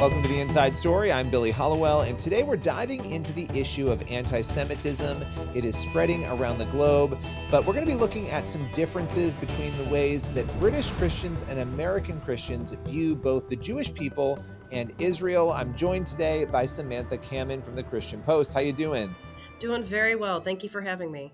Welcome to The Inside Story. I'm Billy Hollowell, and today we're diving into the issue of anti-Semitism. It is spreading around the globe, but we're going to be looking at some differences between the ways that British Christians and American Christians view both the Jewish people and Israel. I'm joined today by Samantha Kamen from the Christian Post. How you doing? Doing very well. Thank you for having me.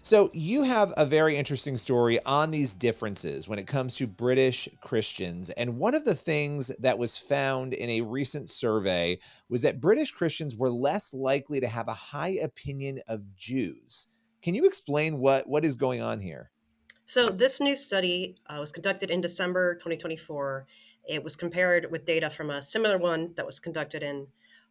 So you have a very interesting story on these differences when it comes to British Christians. And one of the things that was found in a recent survey was that British Christians were less likely to have a high opinion of Jews. Can you explain what is going on here? So, this new study was conducted in December 2024. It was compared with data from a similar one that was conducted in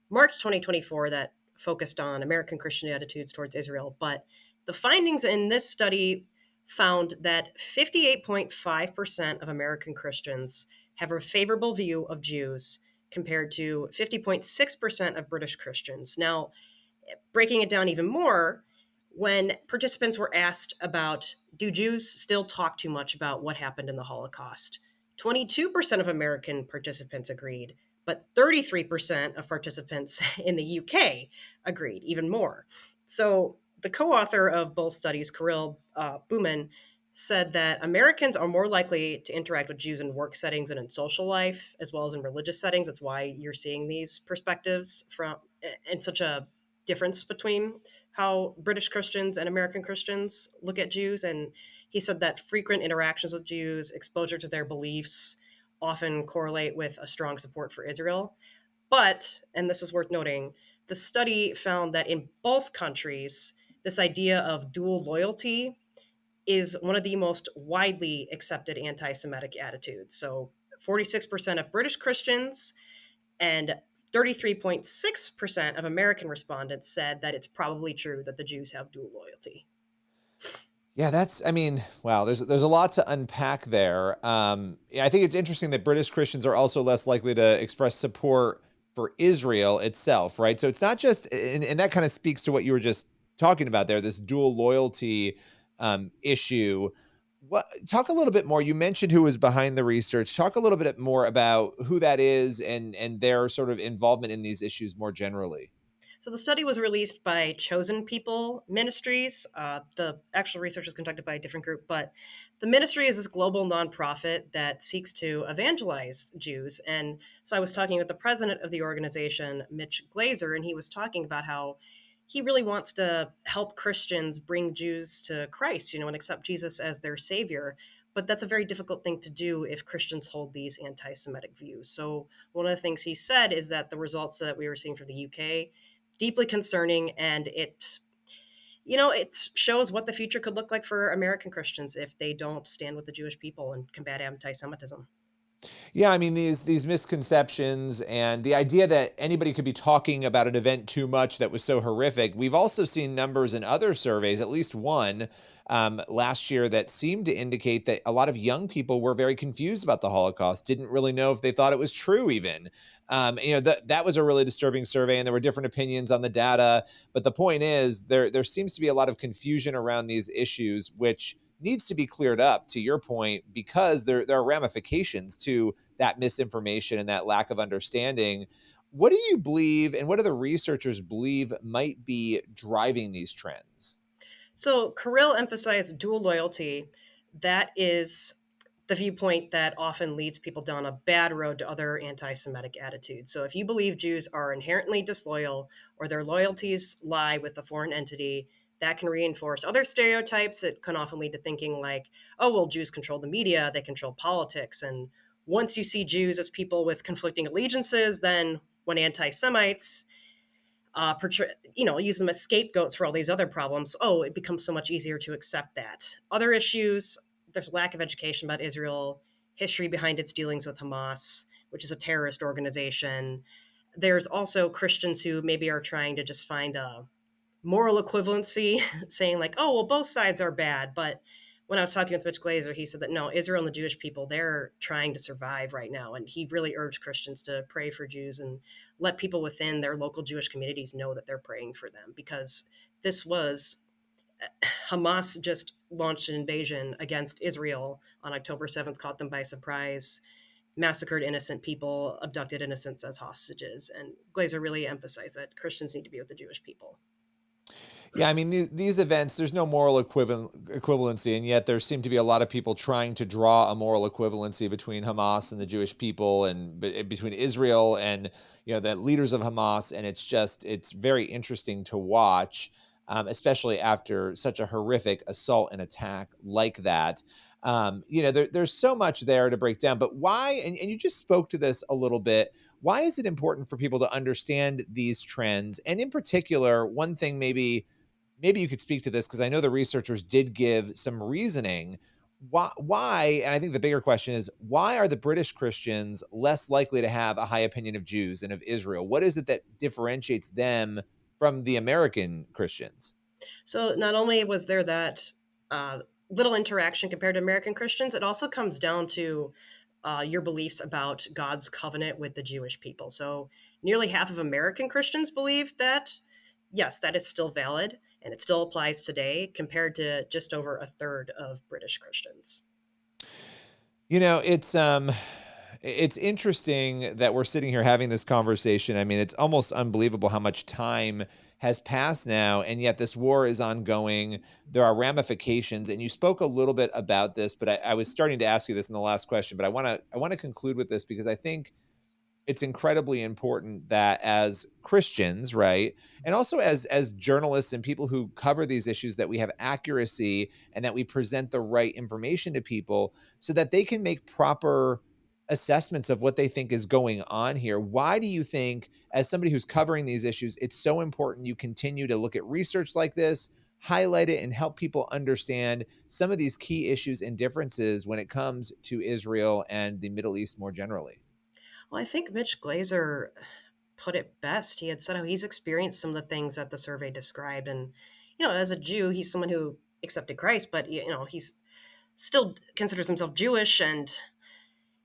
March 2024 that focused on American Christian attitudes towards Israel. But the findings in this study found that 58.5% of American Christians have a favorable view of Jews compared to 50.6% of British Christians. Now, breaking it down even more, when participants were asked about do Jews still talk too much about what happened in the Holocaust, 22% of American participants agreed, but 33% of participants in the UK agreed, even more. So the co author of both studies, Kirill Buman, said that Americans are more likely to interact with Jews in work settings and in social life, as well as in religious settings. That's why you're seeing these perspectives from in such a difference between how British Christians and American Christians look at Jews. And he said that frequent interactions with Jews, exposure to their beliefs, often correlate with a strong support for Israel. But, and this is worth noting, the study found that in both countries, this idea of dual loyalty is one of the most widely accepted anti Semitic attitudes. So, 46% of British Christians and 33.6% of American respondents said that it's probably true that the Jews have dual loyalty. Yeah, wow, there's a lot to unpack there. Yeah, I think it's interesting that British Christians are also less likely to express support for Israel itself, right? So it's not just, and that kind of speaks to what you were just talking about there, this dual loyalty issue. What talk a little bit more? You mentioned who was behind the research. Talk a little bit more about who that is and their sort of involvement in these issues more generally. So the study was released by Chosen People Ministries. The actual research was conducted by a different group, but the ministry is this global nonprofit that seeks to evangelize Jews. And so I was talking with the president of the organization, Mitch Glazer, and he was talking about how he really wants to help Christians bring Jews to Christ, and accept Jesus as their savior. But that's a very difficult thing to do if Christians hold these anti Semitic views. So, one of the things he said is that the results that we were seeing from the UK deeply concerning, and it shows what the future could look like for American Christians if they don't stand with the Jewish people and combat anti-Semitism. Yeah, I mean these misconceptions and the idea that anybody could be talking about an event too much that was so horrific. We've also seen numbers in other surveys, at least one last year, that seemed to indicate that a lot of young people were very confused about the Holocaust, didn't really know if they thought it was true. Even that was a really disturbing survey, and there were different opinions on the data. But the point is, there seems to be a lot of confusion around these issues, which needs to be cleared up, to your point, because there are ramifications to that misinformation and that lack of understanding. What do you believe, and what do the researchers believe might be driving these trends? So Kirill emphasized dual loyalty. That is the viewpoint that often leads people down a bad road to other anti-Semitic attitudes. So if you believe Jews are inherently disloyal or their loyalties lie with a foreign entity, that can reinforce other stereotypes. It can often lead to thinking like, oh, well, Jews control the media, they control politics. And once you see Jews as people with conflicting allegiances, then when anti-Semites use them as scapegoats for all these other problems, oh, it becomes so much easier to accept that. Other issues, there's lack of education about Israel, history behind its dealings with Hamas, which is a terrorist organization. There's also Christians who maybe are trying to just find a moral equivalency, saying like, oh, well, both sides are bad. But when I was talking with Mitch Glazer, he said that no, Israel and the Jewish people, they're trying to survive right now. And he really urged Christians to pray for Jews and let people within their local Jewish communities know that they're praying for them, because this was Hamas just launched an invasion against Israel on October 7th, caught them by surprise. massacred innocent people, abducted innocents as hostages. And Glazer really emphasized that Christians need to be with the Jewish people. Yeah, I mean, these events, there's no moral equivalency, and yet there seem to be a lot of people trying to draw a moral equivalency between Hamas and the Jewish people, and between Israel and the leaders of Hamas, and it's very interesting to watch, especially after such a horrific assault and attack like that. There's so much there to break down, but why? And you just spoke to this a little bit. Why is it important for people to understand these trends? And in particular, one thing maybe you could speak to this because I know the researchers did give some reasoning. Why? And I think the bigger question is why are the British Christians less likely to have a high opinion of Jews and of Israel? What is it that differentiates them from the American Christians? So not only was there that uh, little interaction compared to American Christians, it also comes down to your beliefs about God's covenant with the Jewish people. So nearly half of American Christians believe that, yes, that is still valid and it still applies today, compared to just over a third of British Christians. You know, it's interesting that we're sitting here having this conversation. I mean, it's almost unbelievable how much time has passed now, and yet this war is ongoing. There are ramifications, and you spoke a little bit about this, but I was starting to ask you this in the last question, but I want to conclude with this because I think it's incredibly important that as Christians, right, and also as journalists and people who cover these issues, that we have accuracy and that we present the right information to people so that they can make proper assessments of what they think is going on here. Why do you think, as somebody who's covering these issues, it's so important you continue to look at research like this, highlight it, and help people understand some of these key issues and differences when it comes to Israel and the Middle East more generally? Well, I think Mitch Glazer put it best. He had said how he's experienced some of the things that the survey described. And, as a Jew, he's someone who accepted Christ, but, he's still considers himself Jewish. And,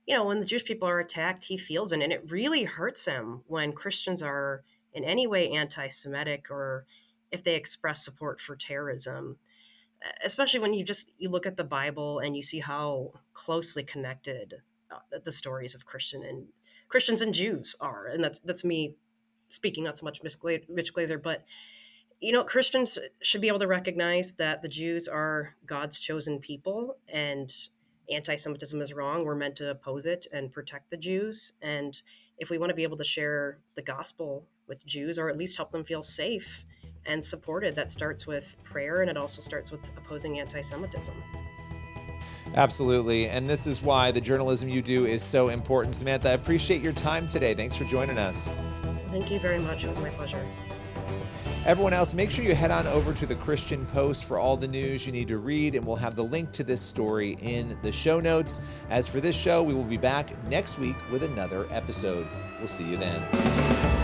when the Jewish people are attacked, he feels it. And it really hurts him when Christians are in any way anti Semitic, or if they express support for terrorism, especially when you look at the Bible and you see how closely connected the stories of Christians and Jews are. And that's me speaking, not so much Mitch Glazer, but Christians should be able to recognize that the Jews are God's chosen people, and anti-Semitism is wrong. We're meant to oppose it and protect the Jews. And if we want to be able to share the gospel with Jews, or at least help them feel safe and supported, that starts with prayer, and it also starts with opposing anti-Semitism. Absolutely. And this is why the journalism you do is so important. Samantha, I appreciate your time today. Thanks for joining us. Thank you very much. It was my pleasure. Everyone else, make sure you head on over to the Christian Post for all the news you need to read, and we'll have the link to this story in the show notes. As for this show, we will be back next week with another episode. We'll see you then.